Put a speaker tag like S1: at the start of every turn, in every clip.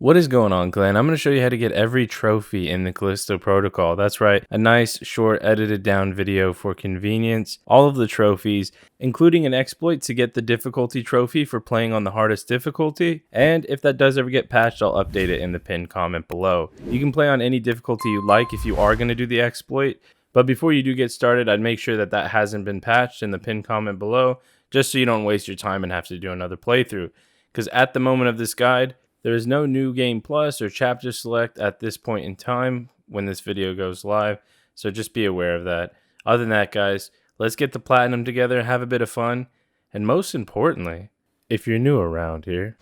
S1: What is going on, Glenn? I'm going to show you how to get every trophy in the Callisto protocol. That's right, a nice, short, edited down video for convenience. All of the trophies, including an exploit to get the difficulty trophy for playing on the hardest difficulty. And if that does ever get patched, I'll update it in the pinned comment below. You can play on any difficulty you like if you are going to do the exploit. But before you do get started, I'd make sure that that hasn't been patched in the pinned comment below, just so you don't waste your time and have to do another playthrough. Because at the moment of this guide, there is no new game plus or chapter select at this point in time when this video goes live, so just be aware of that. Other than that, guys, let's get the platinum together, have a bit of fun, and most importantly, if you're new around here,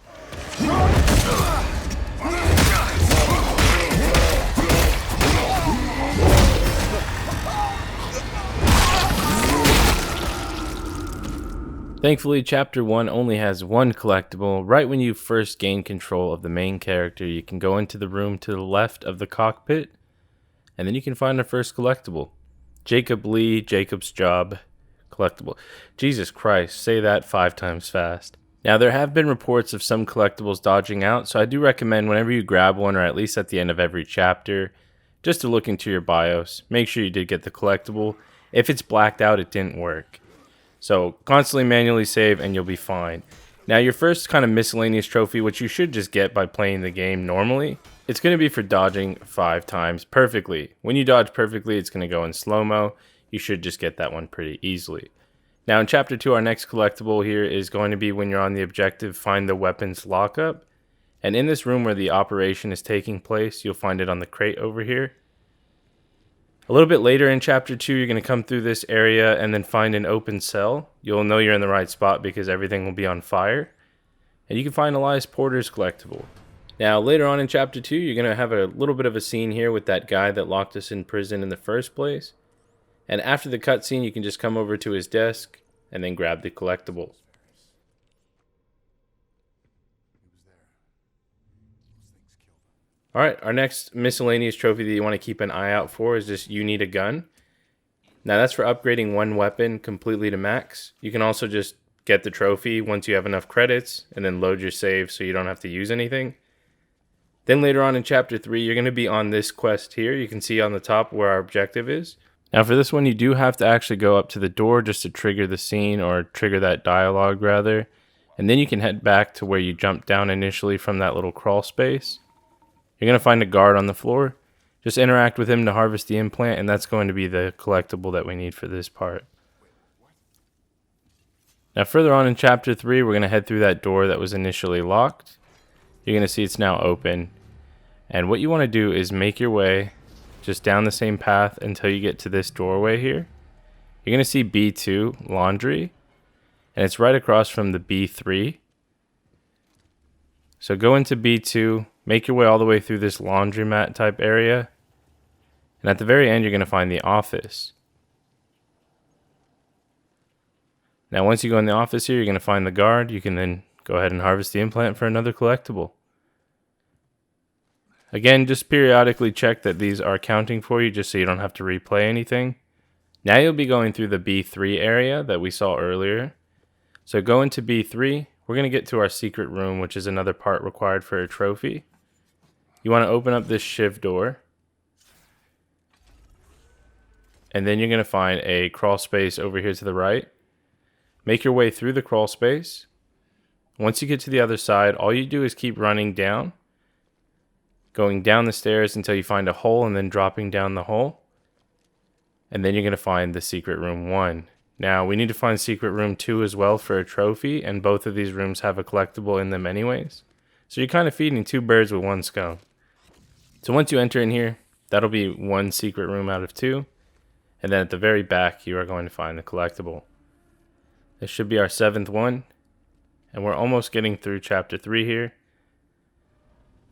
S1: thankfully, Chapter 1 only has one collectible. Right when you first gain control of the main character, you can go into the room to the left of the cockpit, and then you can find the first collectible. Jacob Lee, Jacob's Job collectible. Jesus Christ, say that 5 times fast. Now, there have been reports of some collectibles dodging out, so I do recommend whenever you grab one, or at least at the end of every chapter, just to look into your BIOS. Make sure you did get the collectible. If it's blacked out, it didn't work. So constantly manually save and you'll be fine. Now your first kind of miscellaneous trophy, which you should just get by playing the game normally, it's going to be for dodging 5 times perfectly. When you dodge perfectly, it's going to go in slow-mo. You should just get that one pretty easily. Now in Chapter 2, our next collectible here is going to be when you're on the objective, find the weapons lockup. And in this room where the operation is taking place, you'll find it on the crate over here. A little bit later in Chapter 2, you're going to come through this area and then find an open cell. You'll know you're in the right spot because everything will be on fire. And you can find Elias Porter's collectible. Now, later on in Chapter 2, you're going to have a little bit of a scene here with that guy that locked us in prison in the first place. And after the cutscene, you can just come over to his desk and then grab the collectible. Alright, our next miscellaneous trophy that you want to keep an eye out for is just You Need a Gun. Now that's for upgrading one weapon completely to max. You can also just get the trophy once you have enough credits and then load your save so you don't have to use anything. Then later on in Chapter 3, you're going to be on this quest here. You can see on the top where our objective is. Now for this one, you do have to actually go up to the door just to trigger the scene, or trigger that dialogue rather. And then you can head back to where you jumped down initially from that little crawl space. You're going to find a guard on the floor. Just interact with him to harvest the implant, and that's going to be the collectible that we need for this part. Now further on in Chapter 3, we're going to head through that door that was initially locked. You're going to see it's now open. And what you want to do is make your way just down the same path until you get to this doorway here. You're going to see B2, Laundry, and it's right across from the B3. So go into B2, make your way all the way through this laundromat type area, and at the very end you're going to find the office. Now once you go in the office here, you're going to find the guard. You can then go ahead and harvest the implant for another collectible. Again, just periodically check that these are counting for you just so you don't have to replay anything. Now you'll be going through the B3 area that we saw earlier. So go into B3. We're going to get to our secret room, which is another part required for a trophy. You want to open up this shiv door. And then you're going to find a crawl space over here to the right. Make your way through the crawl space. Once you get to the other side, all you do is keep running down. Going down the stairs until you find a hole and then dropping down the hole. And then you're going to find the secret room 1. Now, we need to find secret room 2 as well for a trophy, and both of these rooms have a collectible in them anyways. So you're kind of feeding 2 birds with 1 stone. So once you enter in here, that'll be 1 secret room out of 2. And then at the very back, you are going to find the collectible. This should be our 7th one. And we're almost getting through Chapter 3 here.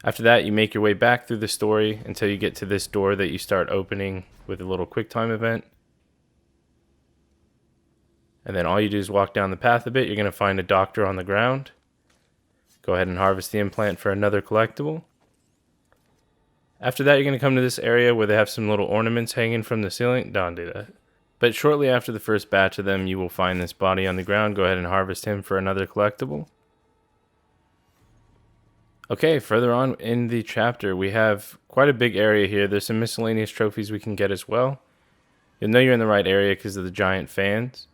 S1: After that, you make your way back through the story until you get to this door that you start opening with a little QuickTime event. And then all you do is walk down the path a bit. You're going to find a doctor on the ground. Go ahead and harvest the implant for another collectible. After that, you're going to come to this area where they have some little ornaments hanging from the ceiling. Don't do that. But shortly after the first batch of them, you will find this body on the ground. Go ahead and harvest him for another collectible. Okay, further on in the chapter, we have quite a big area here. There's some miscellaneous trophies we can get as well. You'll know you're in the right area because of the giant fans.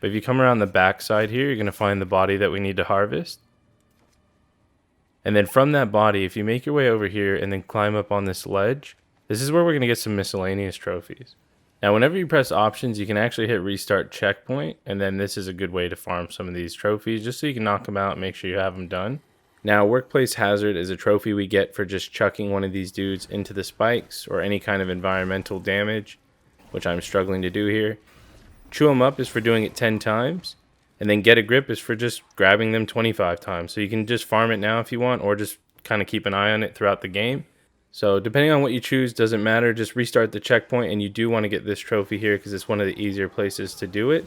S1: But if you come around the back side here, you're going to find the body that we need to harvest. And then from that body, if you make your way over here and then climb up on this ledge, this is where we're going to get some miscellaneous trophies. Now, whenever you press options, you can actually hit restart checkpoint. And then this is a good way to farm some of these trophies just so you can knock them out and make sure you have them done. Now, Workplace Hazard is a trophy we get for just chucking one of these dudes into the spikes or any kind of environmental damage, which I'm struggling to do here. Chew them up is for doing it 10 times. And then Get a Grip is for just grabbing them 25 times. So you can just farm it now if you want, or just kind of keep an eye on it throughout the game. So depending on what you choose, doesn't matter. Just restart the checkpoint, and you do want to get this trophy here because it's one of the easier places to do it.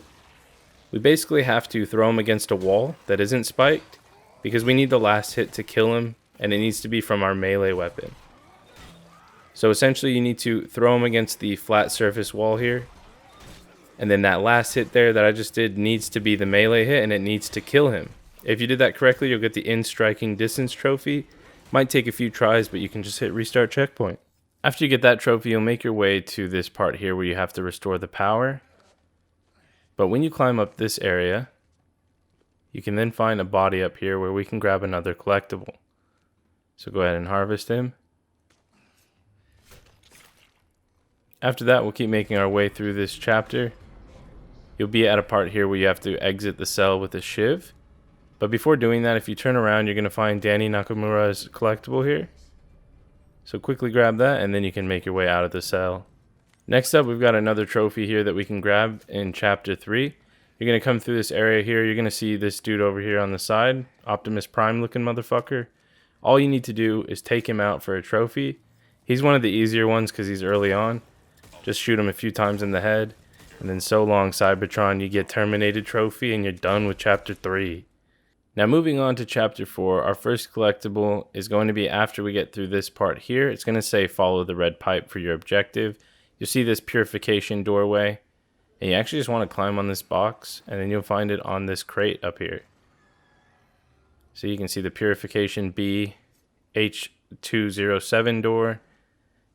S1: We basically have to throw him against a wall that isn't spiked because we need the last hit to kill him, and it needs to be from our melee weapon. So essentially you need to throw him against the flat surface wall here. And then that last hit there that I just did needs to be the melee hit, and it needs to kill him. If you did that correctly, you'll get the in striking distance trophy. Might take a few tries, but you can just hit restart checkpoint. After you get that trophy, you'll make your way to this part here where you have to restore the power. But when you climb up this area, you can then find a body up here where we can grab another collectible. So go ahead and harvest him. After that, we'll keep making our way through this chapter. You'll be at a part here where you have to exit the cell with a shiv. But before doing that, if you turn around, you're going to find Dani Nakamura's collectible here. So quickly grab that, and then you can make your way out of the cell. Next up, we've got another trophy here that we can grab in Chapter 3. You're going to come through this area here. You're going to see this dude over here on the side. Optimus Prime looking motherfucker. All you need to do is take him out for a trophy. He's one of the easier ones because he's early on. Just shoot him a few times in the head. And then so long, Cybertron, you get Terminated trophy and you're done with Chapter 3. Now moving on to Chapter 4, our first collectible is going to be after we get through this part here. It's going to say follow the red pipe for your objective. You'll see this purification doorway. And you actually just want to climb on this box, and then you'll find it on this crate up here. So you can see the purification B H207 door.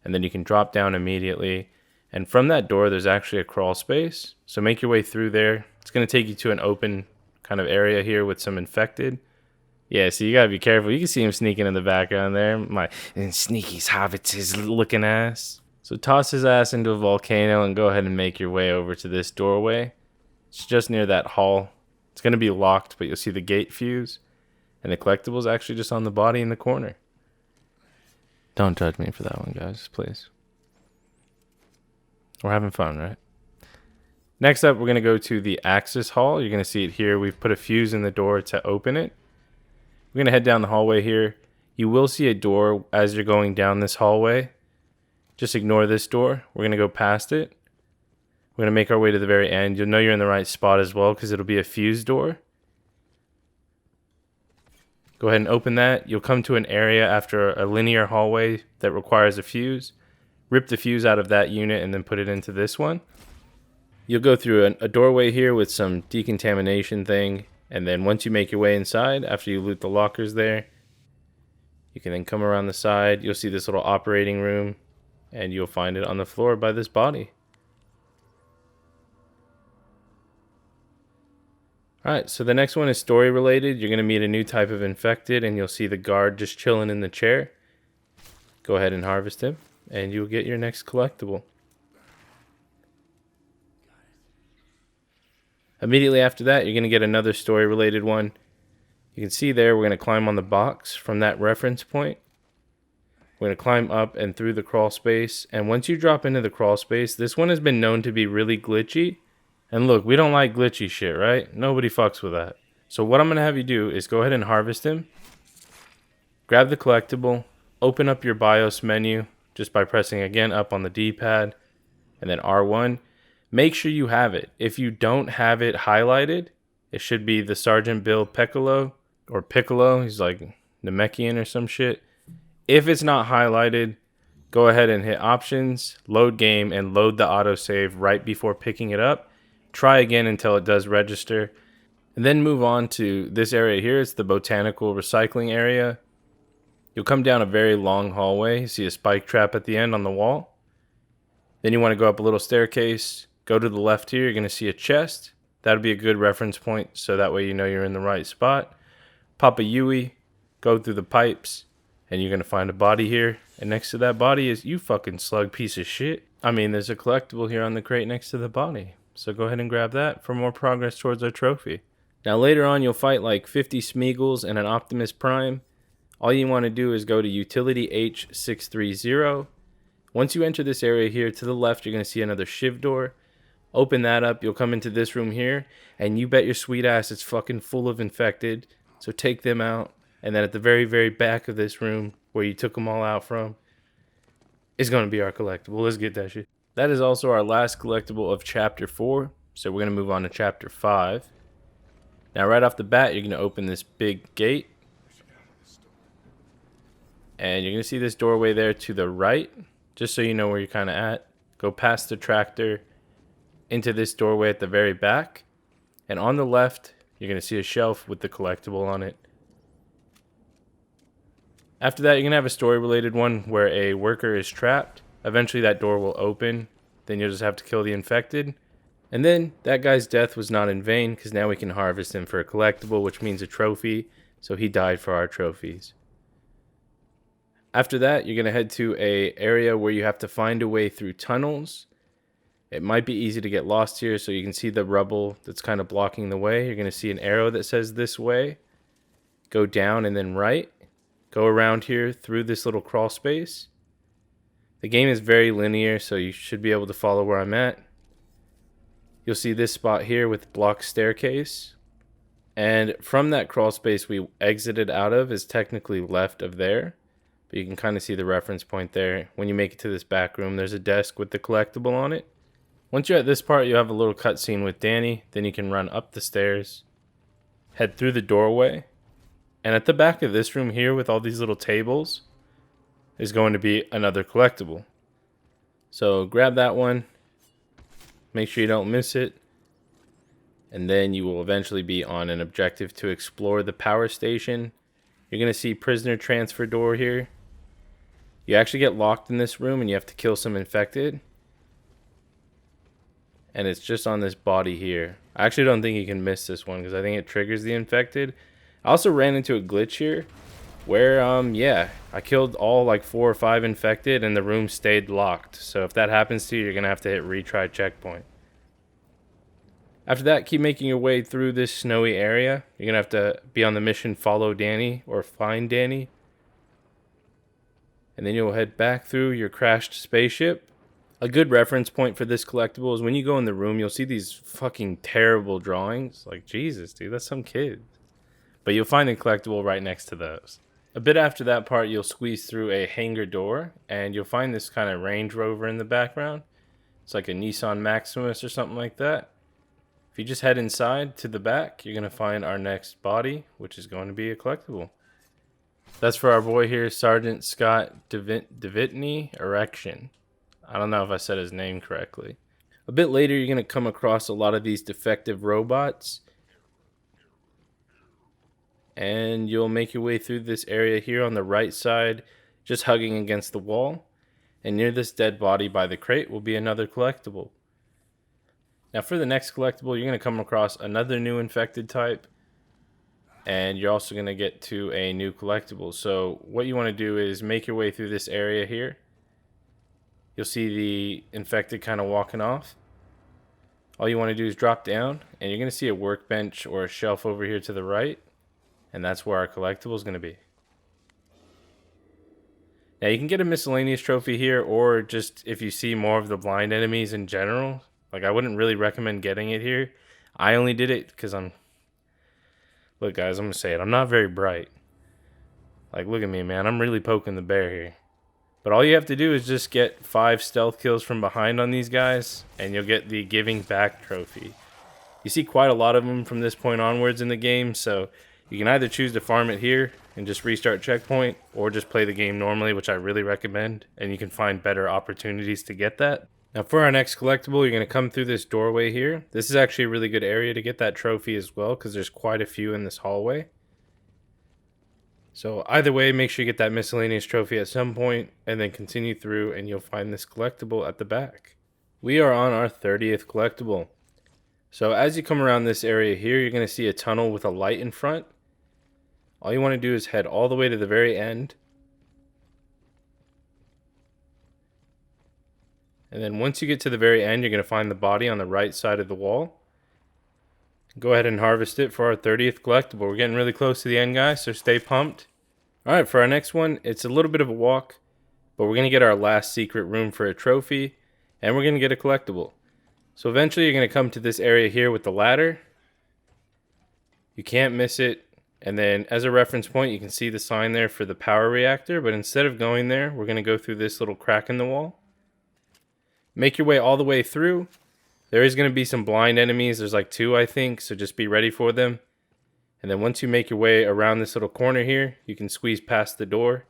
S1: And then you can drop down immediately. And from that door, there's actually a crawl space. So make your way through there. It's going to take you to an open kind of area here with some infected. Yeah, so you got to be careful. You can see him sneaking in the background there. My sneaky hobbits looking ass. So toss his ass into a volcano and go ahead and make your way over to this doorway. It's just near that hall. It's going to be locked, but you'll see the gate fuse. And the collectible is actually just on the body in the corner. Don't judge me for that one, guys, please. We're having fun, right? Next up, we're going to go to the Axis Hall. You're going to see it here. We've put a fuse in the door to open it. We're going to head down the hallway here. You will see a door as you're going down this hallway. Just ignore this door. We're going to go past it. We're going to make our way to the very end. You'll know you're in the right spot as well because it'll be a fuse door. Go ahead and open that. You'll come to an area after a linear hallway that requires a fuse. Rip the fuse out of that unit and then put it into this one. You'll go through a doorway here with some decontamination thing. And then once you make your way inside, after you loot the lockers there, you can then come around the side. You'll see this little operating room. And you'll find it on the floor by this body. Alright, so the next one is story related. You're going to meet a new type of infected. And you'll see the guard just chilling in the chair. Go ahead and harvest him. And you'll get your next collectible. Immediately after that, you're going to get another story-related one. You can see there, we're going to climb on the box from that reference point. We're going to climb up and through the crawl space. And once you drop into the crawl space, this one has been known to be really glitchy. And look, we don't like glitchy shit, right? Nobody fucks with that. So what I'm going to have you do is go ahead and harvest him. Grab the collectible. Open up your BIOS menu just by pressing again up on the D-pad. And then R1. Make sure you have it. If you don't have it highlighted, it should be the Sergeant Bill Pekelo or Pekelo. He's like Namekian or some shit. If it's not highlighted, go ahead and hit options, load game, and load the autosave right before picking it up. Try again until it does register. And then move on to this area here. It's the botanical recycling area. You'll come down a very long hallway, see a spike trap at the end on the wall. Then you want to go up a little staircase, go to the left here, you're going to see a chest. That'll be a good reference point, so that way you know you're in the right spot. Pop a Yui, go through the pipes, and you're going to find a body here. And next to that body is, you fucking slug piece of shit. I mean, there's a collectible here on the crate next to the body. So go ahead and grab that for more progress towards our trophy. Now later on, you'll fight like 50 Smeagol's and an Optimus Prime. All you want to do is go to Utility H630. Once you enter this area here, to the left, you're going to see another shiv door. Open that up, you'll come into this room here, and you bet your sweet ass it's fucking full of infected. So take them out, and then at the very, very back of this room, where you took them all out from, is going to be our collectible. Let's get that shit. That is also our last collectible of Chapter 4, so we're going to move on to Chapter 5. Now right off the bat, you're going to open this big gate, and you're going to see this doorway there to the right, just so you know where you're kind of at. Go past the tractor, into this doorway at the very back, and on the left you're going to see a shelf with the collectible on it. After that, you're going to have a story related one where a worker is trapped. Eventually that door will open, then you'll just have to kill the infected, and then that guy's death was not in vain, because now we can harvest him for a collectible, which means a trophy. So he died for our trophies. After that, you're going to head to a area where you have to find a way through tunnels. It might be easy to get lost here, so you can see the rubble that's kind of blocking the way. You're going to see an arrow that says this way. Go down and then right. Go around here through this little crawl space. The game is very linear, so you should be able to follow where I'm at. You'll see this spot here with block staircase. And from that crawl space we exited out of is technically left of there. But you can kind of see the reference point there. When you make it to this back room, there's a desk with the collectible on it. Once you're at this part, you have a little cutscene with Dani. Then you can run up the stairs, head through the doorway, and at the back of this room here with all these little tables is going to be another collectible. So grab that one, make sure you don't miss it, and then you will eventually be on an objective to explore the power station. You're going to see prisoner transfer door here. You actually get locked in this room and you have to kill some infected. And it's just on this body here. I actually don't think you can miss this one because I think it triggers the infected. I also ran into a glitch here where, yeah, I killed all like 4 or 5 infected and the room stayed locked. So if that happens to you, you're going to have to hit retry checkpoint. After that, keep making your way through this snowy area. You're going to have to be on the mission follow Dani or find Dani. And then you'll head back through your crashed spaceship. A good reference point for this collectible is when you go in the room, you'll see these fucking terrible drawings. Like, Jesus, dude, that's some kid. But you'll find the collectible right next to those. A bit after that part, you'll squeeze through a hangar door, and you'll find this kind of Range Rover in the background. It's like a Nissan Maximus or something like that. If you just head inside to the back, you're going to find our next body, which is going to be a collectible. That's for our boy here, Sergeant Scott DeVitney Erection. I don't know if I said his name correctly. A bit later, you're going to come across a lot of these defective robots. And you'll make your way through this area here on the right side, just hugging against the wall. And near this dead body by the crate will be another collectible. Now for the next collectible, you're going to come across another new infected type. And you're also going to get to a new collectible. So what you want to do is make your way through this area here. You'll see the infected kind of walking off. All you want to do is drop down, and you're going to see a workbench or a shelf over here to the right. And that's where our collectible is going to be. Now you can get a miscellaneous trophy here, or just if you see more of the blind enemies in general. Like, I wouldn't really recommend getting it here. I only did it because look guys, I'm going to say it. I'm not very bright. Like, look at me, man. I'm really poking the bear here. But all you have to do is just get 5 stealth kills from behind on these guys, and you'll get the Giving Back trophy. You see quite a lot of them from this point onwards in the game, so you can either choose to farm it here and just restart checkpoint, or just play the game normally, which I really recommend, and you can find better opportunities to get that. Now for our next collectible, you're going to come through this doorway here. This is actually a really good area to get that trophy as well, because there's quite a few in this hallway. So either way, make sure you get that miscellaneous trophy at some point and then continue through and you'll find this collectible at the back. We are on our 30th collectible. So as you come around this area here, you're going to see a tunnel with a light in front. All you want to do is head all the way to the very end. And then once you get to the very end, you're going to find the body on the right side of the wall. Go ahead and harvest it for our 30th collectible. We're getting really close to the end, guys, so stay pumped. Alright, for our next one, it's a little bit of a walk, but we're going to get our last secret room for a trophy, and we're going to get a collectible. So eventually you're going to come to this area here with the ladder. You can't miss it, and then as a reference point, you can see the sign there for the power reactor, but instead of going there, we're going to go through this little crack in the wall. Make your way all the way through. There is going to be some blind enemies. There's like 2, I think, so just be ready for them. And then once you make your way around this little corner here, you can squeeze past the door.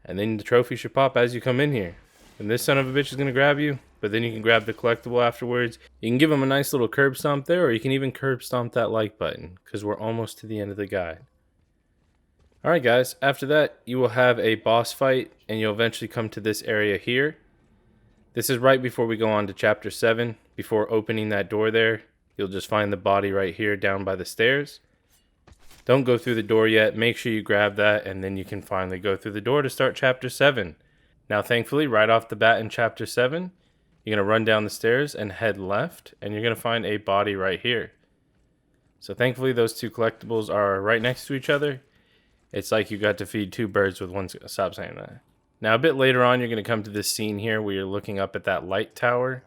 S1: And then the trophy should pop as you come in here. And this son of a bitch is going to grab you, but then you can grab the collectible afterwards. You can give him a nice little curb stomp there, or you can even curb stomp that like button, because we're almost to the end of the guide. Alright guys, after that, you will have a boss fight, and you'll eventually come to this area here. This is right before we go on to chapter 7. Before opening that door there, you'll just find the body right here down by the stairs. Don't go through the door yet. Make sure you grab that, and then you can finally go through the door to start chapter 7. Now, thankfully, right off the bat in chapter 7, you're going to run down the stairs and head left, and you're going to find a body right here. So thankfully, those 2 collectibles are right next to each other. It's like you got to feed 2 birds with one. Stop saying that. Now, a bit later on, you're going to come to this scene here where you're looking up at that light tower.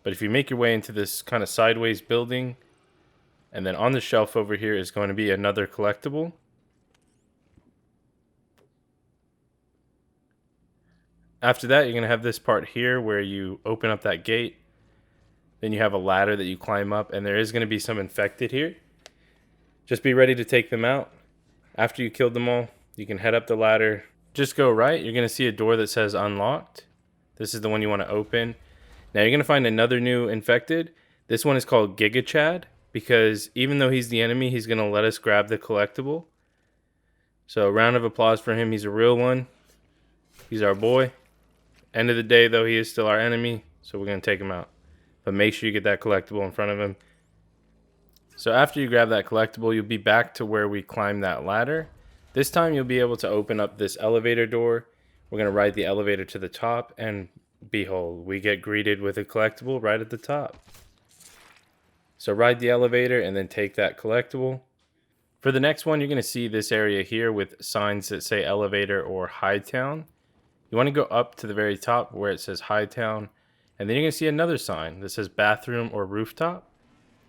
S1: But if you make your way into this kind of sideways building, and then on the shelf over here is going to be another collectible. After that, you're going to have this part here where you open up that gate. Then you have a ladder that you climb up, and there is going to be some infected here. Just be ready to take them out. After you killed them all, you can head up the ladder. Just go right. You're going to see a door that says unlocked. This is the one you want to open. Now you're going to find another new infected. This one is called Giga Chad, because even though he's the enemy, he's going to let us grab the collectible. So a round of applause for him. He's a real one. He's our boy. End of the day, though, he is still our enemy, so we're going to take him out. But make sure you get that collectible in front of him. So after you grab that collectible, you'll be back to where we climbed that ladder. This time you'll be able to open up this elevator door. We're going to ride the elevator to the top, and behold, we get greeted with a collectible right at the top. So ride the elevator and then take that collectible. For the next one, you're going to see this area here with signs that say elevator or Hightown. You want to go up to the very top where it says Hightown, and then you're going to see another sign that says bathroom or rooftop.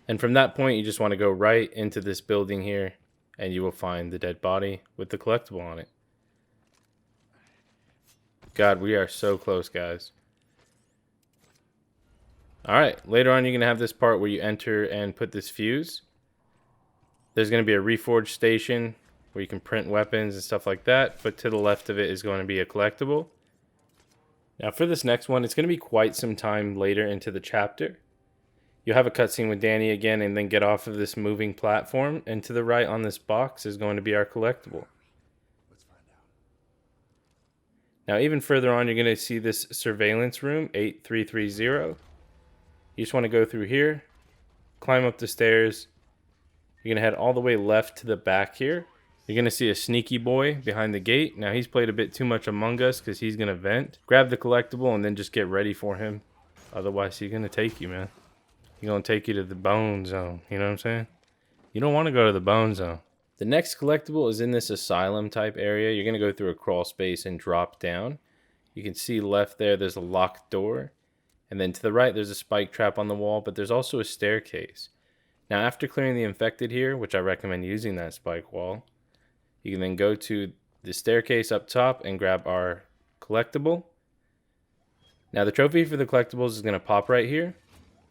S1: And from that point, you just want to go right into this building here, and you will find the dead body with the collectible on it. God, we are so close, guys. Alright, later on you're going to have this part where you enter and put this fuse. There's going to be a reforged station where you can print weapons and stuff like that, but to the left of it is going to be a collectible. Now for this next one, it's going to be quite some time later into the chapter. You'll have a cutscene with Dani again and then get off of this moving platform, and to the right on this box is going to be our collectible. Now even further on, you're going to see this surveillance room, 8330. You just want to go through here, climb up the stairs. You're going to head all the way left to the back here. You're going to see a sneaky boy behind the gate. Now he's played a bit too much Among Us because he's going to vent. Grab the collectible and then just get ready for him. Otherwise he's going to take you, man. He's going to take you to the bone zone. You know what I'm saying? You don't want to go to the bone zone. The next collectible is in this asylum type area. You're going to go through a crawl space and drop down. You can see left there's a locked door. And then to the right, there's a spike trap on the wall, but there's also a staircase. Now, after clearing the infected here, which I recommend using that spike wall, you can then go to the staircase up top and grab our collectible. Now, the trophy for the collectibles is going to pop right here.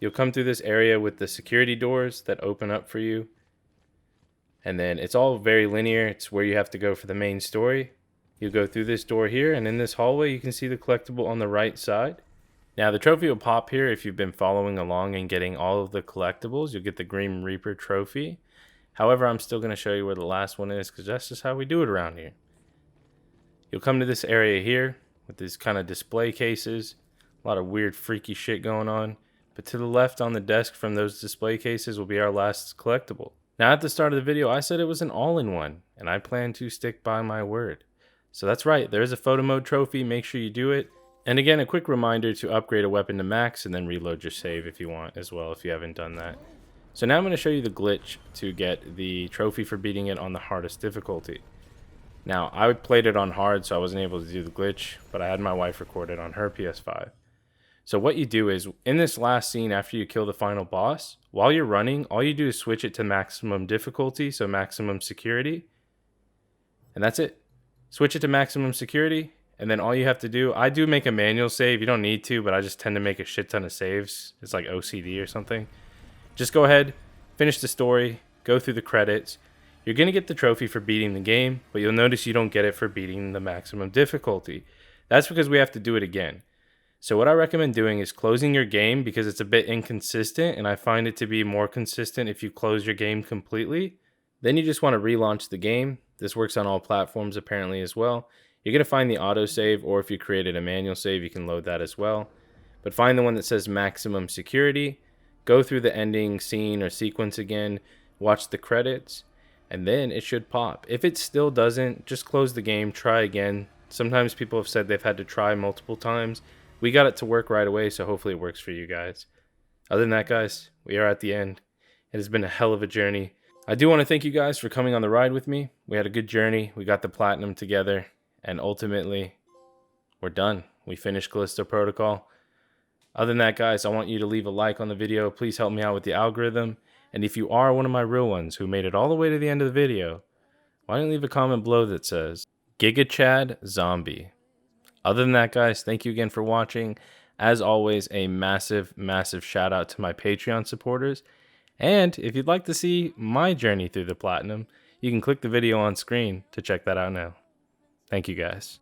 S1: You'll come through this area with the security doors that open up for you. And then it's all very linear. It's where you have to go for the main story. You go through this door here, and in this hallway, you can see the collectible on the right side. Now, the trophy will pop here if you've been following along and getting all of the collectibles. You'll get the Grim Reaper trophy. However, I'm still going to show you where the last one is because that's just how we do it around here. You'll come to this area here with these kind of display cases. A lot of weird freaky shit going on. But to the left on the desk from those display cases will be our last collectible. Now at the start of the video I said it was an all-in-one, and I plan to stick by my word. So that's right, there is a photo mode trophy, make sure you do it. And again, a quick reminder to upgrade a weapon to max and then reload your save if you want as well, if you haven't done that. So now I'm going to show you the glitch to get the trophy for beating it on the hardest difficulty. Now, I played it on hard, so I wasn't able to do the glitch, but I had my wife record it on her PS5. So what you do is, in this last scene after you kill the final boss, while you're running, all you do is switch it to maximum difficulty, so maximum security. And that's it. Switch it to maximum security, and then all you have to do, I do make a manual save, you don't need to, but I just tend to make a shit ton of saves. It's like OCD or something. Just go ahead, finish the story, go through the credits. You're going to get the trophy for beating the game, but you'll notice you don't get it for beating the maximum difficulty. That's because we have to do it again. So what I recommend doing is closing your game because it's a bit inconsistent, and I find it to be more consistent if you close your game completely. Then you just want to relaunch the game. This works on all platforms apparently as well. You're going to find the autosave, or if you created a manual save, you can load that as well. But find the one that says maximum security, go through the ending scene or sequence again, watch the credits, and then it should pop. If it still doesn't, just close the game, try again. Sometimes people have said they've had to try multiple times. We got it to work right away, so hopefully it works for you guys. Other than that, guys, we are at the end. It has been a hell of a journey. I do want to thank you guys for coming on the ride with me. We had a good journey. We got the platinum together, and ultimately, we're done. We finished Callisto Protocol. Other than that, guys, I want you to leave a like on the video. Please help me out with the algorithm. And if you are one of my real ones who made it all the way to the end of the video, why don't you leave a comment below that says, Giga Chad Zombie. Other than that, guys, thank you again for watching. As always, a massive, massive shout out to my Patreon supporters. And if you'd like to see my journey through the platinum, you can click the video on screen to check that out now. Thank you, guys.